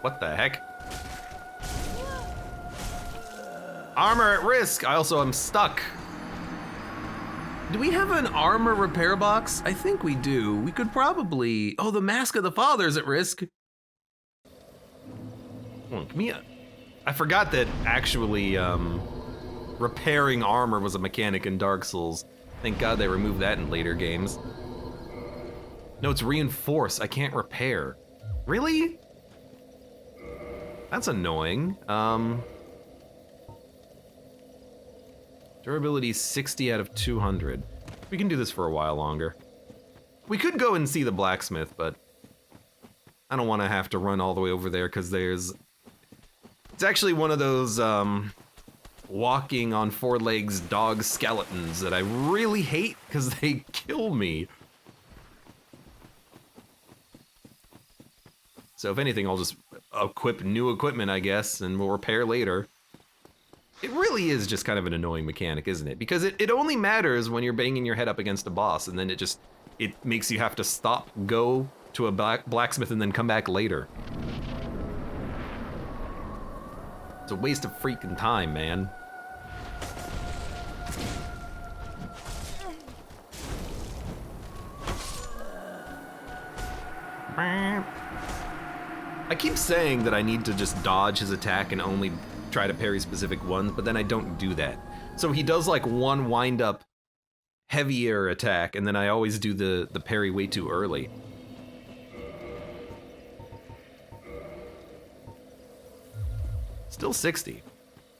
A: What the heck? Armor at risk. I also am stuck. Do we have an armor repair box? I think we do. We could probably... Oh, the Mask of the Father's at risk. I forgot that actually repairing armor was a mechanic in Dark Souls. Thank God they removed that in later games. No, it's reinforce. I can't repair. Really? That's annoying. Durability 60 out of 200. We can do this for a while longer. We could go and see the blacksmith, but I don't want to have to run all the way over there because it's actually one of those walking on four legs dog skeletons that I really hate because they kill me. So if anything, I'll just equip new equipment, I guess, and we'll repair later. It really is just kind of an annoying mechanic, isn't it? Because it only matters when you're banging your head up against a boss, and then it makes you have to stop, go to a blacksmith, and then come back later. It's a waste of freaking time, man. I keep saying that I need to just dodge his attack and only try to parry specific ones, but then I don't do that. So he does like one wind up heavier attack, and then I always do the parry way too early. Still 60.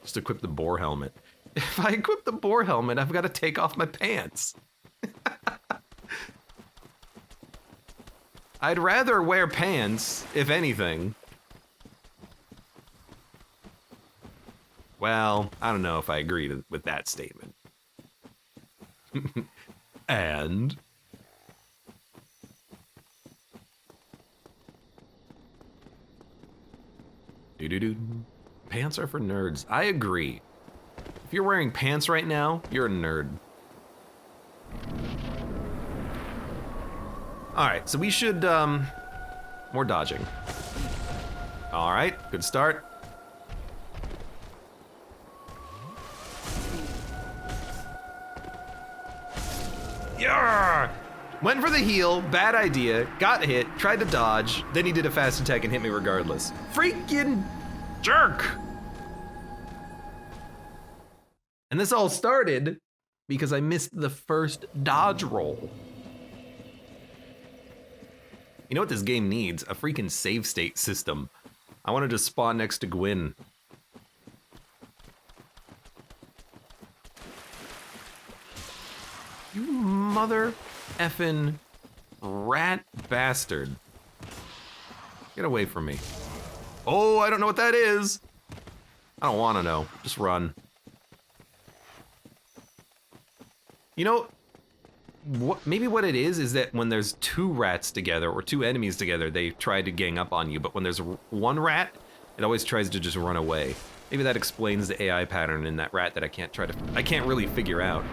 A: Just equip the boar helmet. If I equip the boar helmet, I've got to take off my pants. I'd rather wear pants, if anything. Well, I don't know if I agree with that statement. And... doo-doo-doo. Pants are for nerds. I agree. If you're wearing pants right now, you're a nerd. Alright, so we should, more dodging. Alright, good start. Yeah! Went for the heal, bad idea, got hit, tried to dodge, then he did a fast attack and hit me regardless. Freaking jerk! And this all started because I missed the first dodge roll. You know what this game needs? A freaking save state system. I wanted to spawn next to Gwyn. You mother effing rat bastard. Get away from me. Oh, I don't know what that is. I don't want to know. Just run. You know, maybe what it is that when there's two rats together or two enemies together, they try to gang up on you. But when there's one rat, it always tries to just run away. Maybe that explains the AI pattern in that rat that I can't really figure out.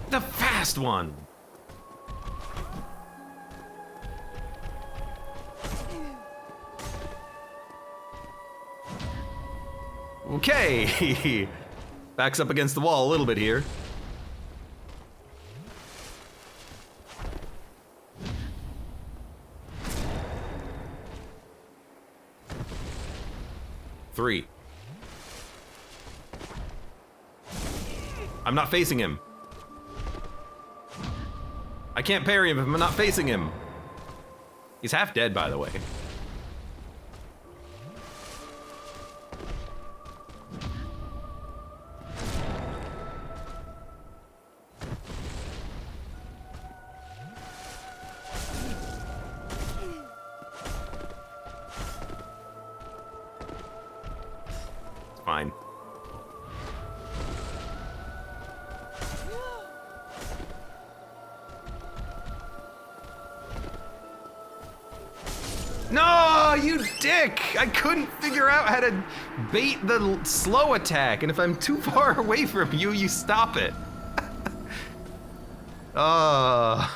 A: The fast one. Okay. Backs up against the wall a little bit here. Three. I'm not facing him. I can't parry him if I'm not facing him. He's half dead, by the way. It's fine. No, you dick! I couldn't figure out how to bait the slow attack, and if I'm too far away from you, you stop it. That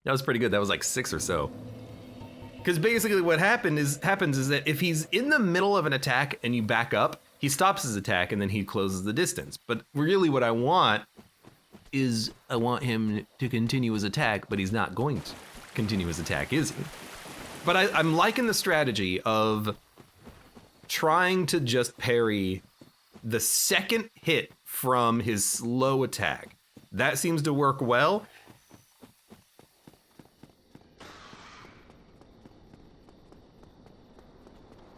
A: was pretty good. That was like 6 or so. Because basically what happens is that if he's in the middle of an attack and you back up, he stops his attack and then he closes the distance. But really what I want is I want him to continue his attack, but he's not going to continue his attack, is he? But I'm liking the strategy of trying to just parry the second hit from his slow attack. That seems to work well.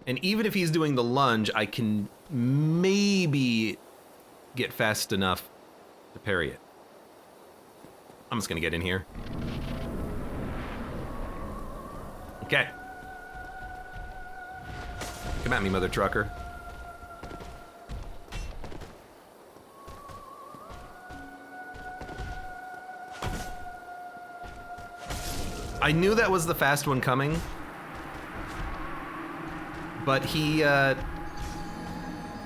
A: And even if he's doing the lunge, I can maybe get fast enough to parry it. I'm just gonna get in here. Okay. Come at me, mother trucker. I knew that was the fast one coming, but he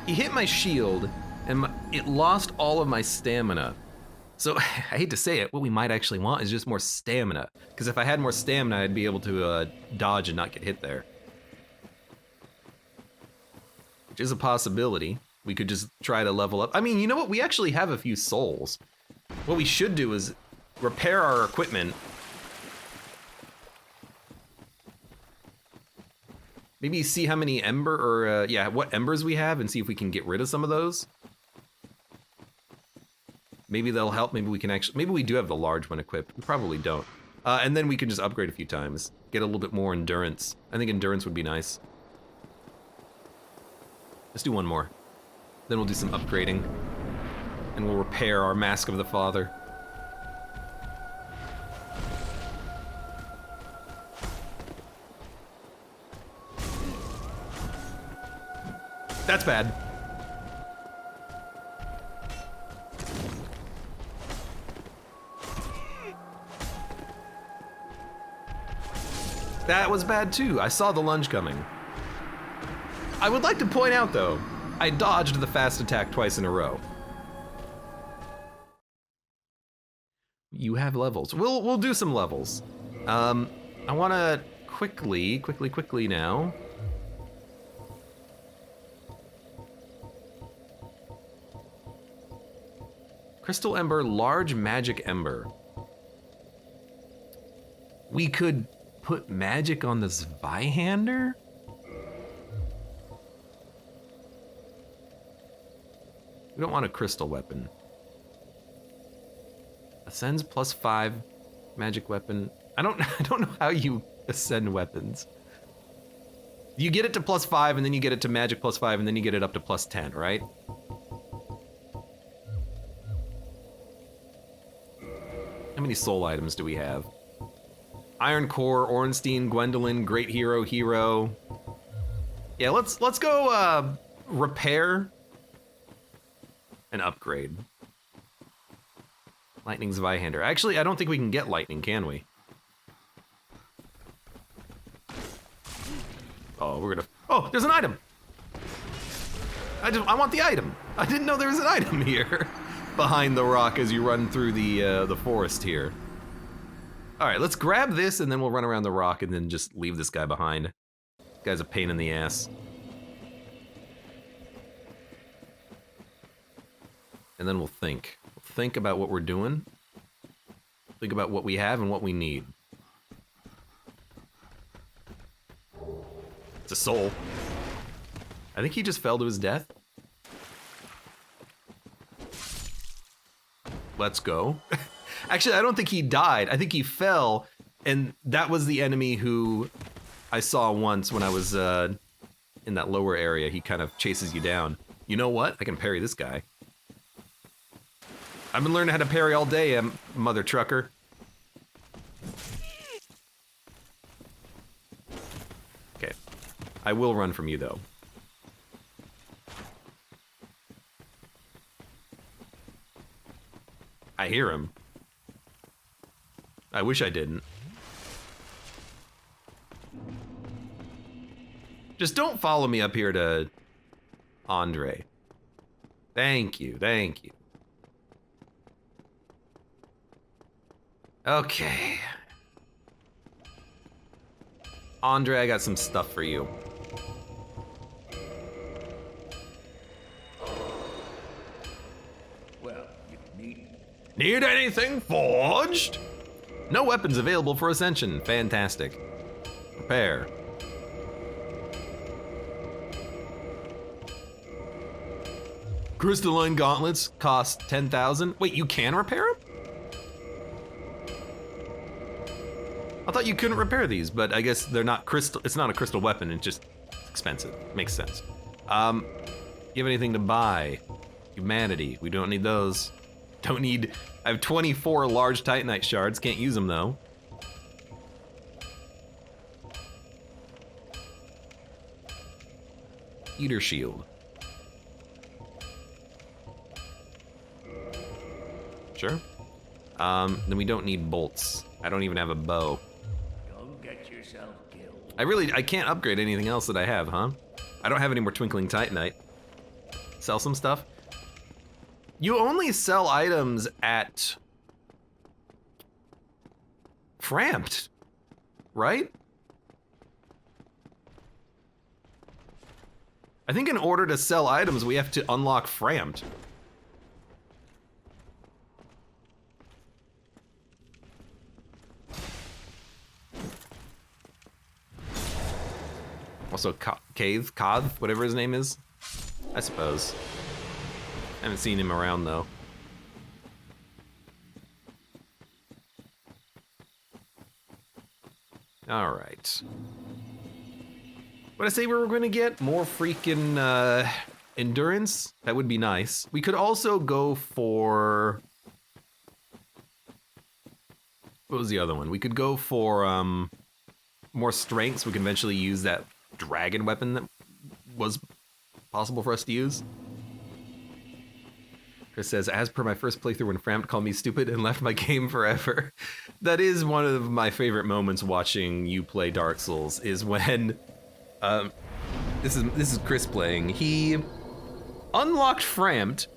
A: hit my shield, and it lost all of my stamina. So, I hate to say it, what we might actually want is just more stamina. Because if I had more stamina, I'd be able to dodge and not get hit there. Which is a possibility. We could just try to level up. I mean, you know what? We actually have a few souls. What we should do is repair our equipment. Maybe see how many what embers we have and see if we can get rid of some of those. Maybe they'll help. Maybe we can actually, maybe we do have the large one equipped. We probably don't. And then we can just upgrade a few times. Get a little bit more endurance. I think endurance would be nice. Let's do one more. Then we'll do some upgrading. And we'll repair our Mask of the Father. That's bad. That was bad too. I saw the lunge coming. I would like to point out though, I dodged the fast attack twice in a row. You have levels. We'll do some levels. I wanna quickly now. Crystal Ember, large magic ember. We could put magic on this Zweihander? We don't want a crystal weapon. Ascends +5 magic weapon. I don't know how you ascend weapons. You get it to +5 and then you get it to magic +5 and then you get it up to +10, right? How many soul items do we have? Iron Core, Ornstein, Gwendolyn, Great Hero, Hero. Yeah, let's go repair and upgrade. Lightning Zweihander. Actually, I don't think we can get lightning, can we? Oh, we're gonna. Oh, there's an item. I want the item. I didn't know there was an item here behind the rock as you run through the forest here. All right, let's grab this and then we'll run around the rock and then just leave this guy behind. This guy's a pain in the ass. And then we'll think. We'll think about what we're doing. Think about what we have and what we need. It's a soul. I think he just fell to his death. Let's go. Actually, I don't think he died. I think he fell, and that was the enemy who I saw once when I was in that lower area. He kind of chases you down. You know what? I can parry this guy. I've been learning how to parry all day, mother trucker. Okay. I will run from you, though. I hear him. I wish I didn't. Just don't follow me up here to Andre. Thank you, thank you. Okay. Andre, I got some stuff for you.
B: Well, you
A: need anything forged? No weapons available for Ascension. Fantastic. Prepare. Crystalline gauntlets cost 10,000. Wait, you can repair them? I thought you couldn't repair these, but I guess they're not crystal. It's not a crystal weapon. It's just expensive. Makes sense. You have anything to buy? Humanity. We don't need those. Don't need. I have 24 large Titanite shards. Can't use them though. Eater shield. Sure. Then we don't need bolts. I don't even have a bow.
B: Don't get yourself killed.
A: I can't upgrade anything else that I have, huh? I don't have any more Twinkling Titanite. Sell some stuff. You only sell items at Framped, right? I think in order to sell items, we have to unlock Framped. Also, Cod, whatever his name is, I suppose. I haven't seen him around though. All right. What I say we were going to get more freaking endurance. That would be nice. We could also go for. What was the other one? We could go for more strength, so we can eventually use that dragon weapon that was possible for us to use. Chris says, as per my first playthrough when Frampt called me stupid and left my game forever. That is one of my favorite moments watching you play Dark Souls, is when, this is Chris playing. He unlocked Frampt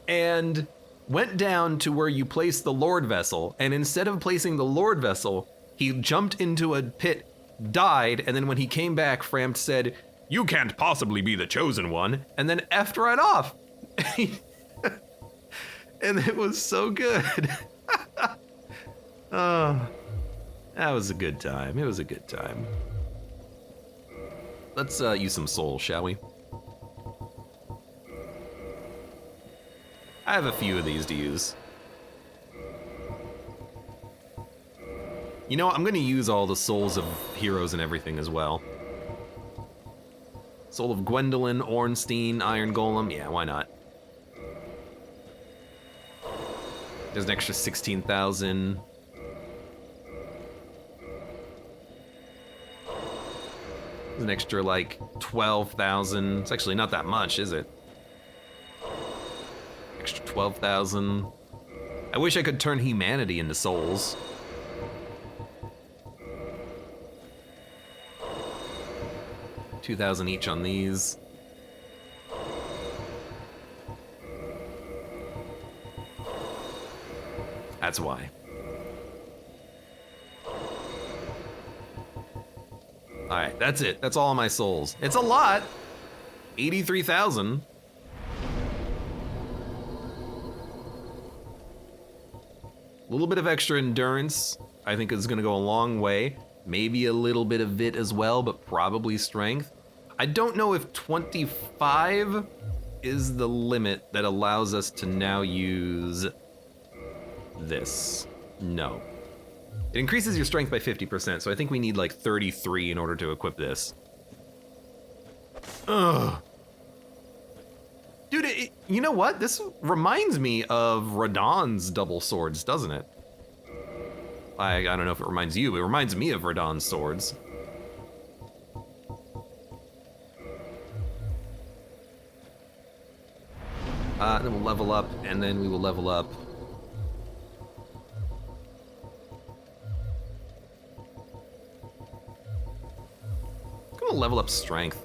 A: and went down to where you place the Lord Vessel, and instead of placing the Lord Vessel, he jumped into a pit, died, and then when he came back, Frampt said, "You can't possibly be the chosen one," and then effed right off. And it was so good. Oh, that was a good time. It was a good time. Let's use some souls, shall we? I have a few of these to use. You know, I'm gonna use all the souls of heroes and everything as well. Soul of Gwendolyn, Ornstein, Iron Golem, yeah, why not? There's an extra 16,000. There's an extra like 12,000. It's actually not that much, is it? Extra 12,000. I wish I could turn humanity into souls. $2,000 each on these. That's why. Alright, that's it. That's all my souls. It's a lot. 83,000. A little bit of extra endurance, I think, is gonna go a long way. Maybe a little bit of vit as well, but probably strength. I don't know if 25 is the limit that allows us to now use this. No. It increases your strength by 50%, so I think we need like 33 in order to equip this. Ugh. Dude, you know what? This reminds me of Radahn's double swords, doesn't it? I don't know if it reminds you, but it reminds me of Radahn's swords. Then we'll level up, and then we will level up. I'm gonna level up strength.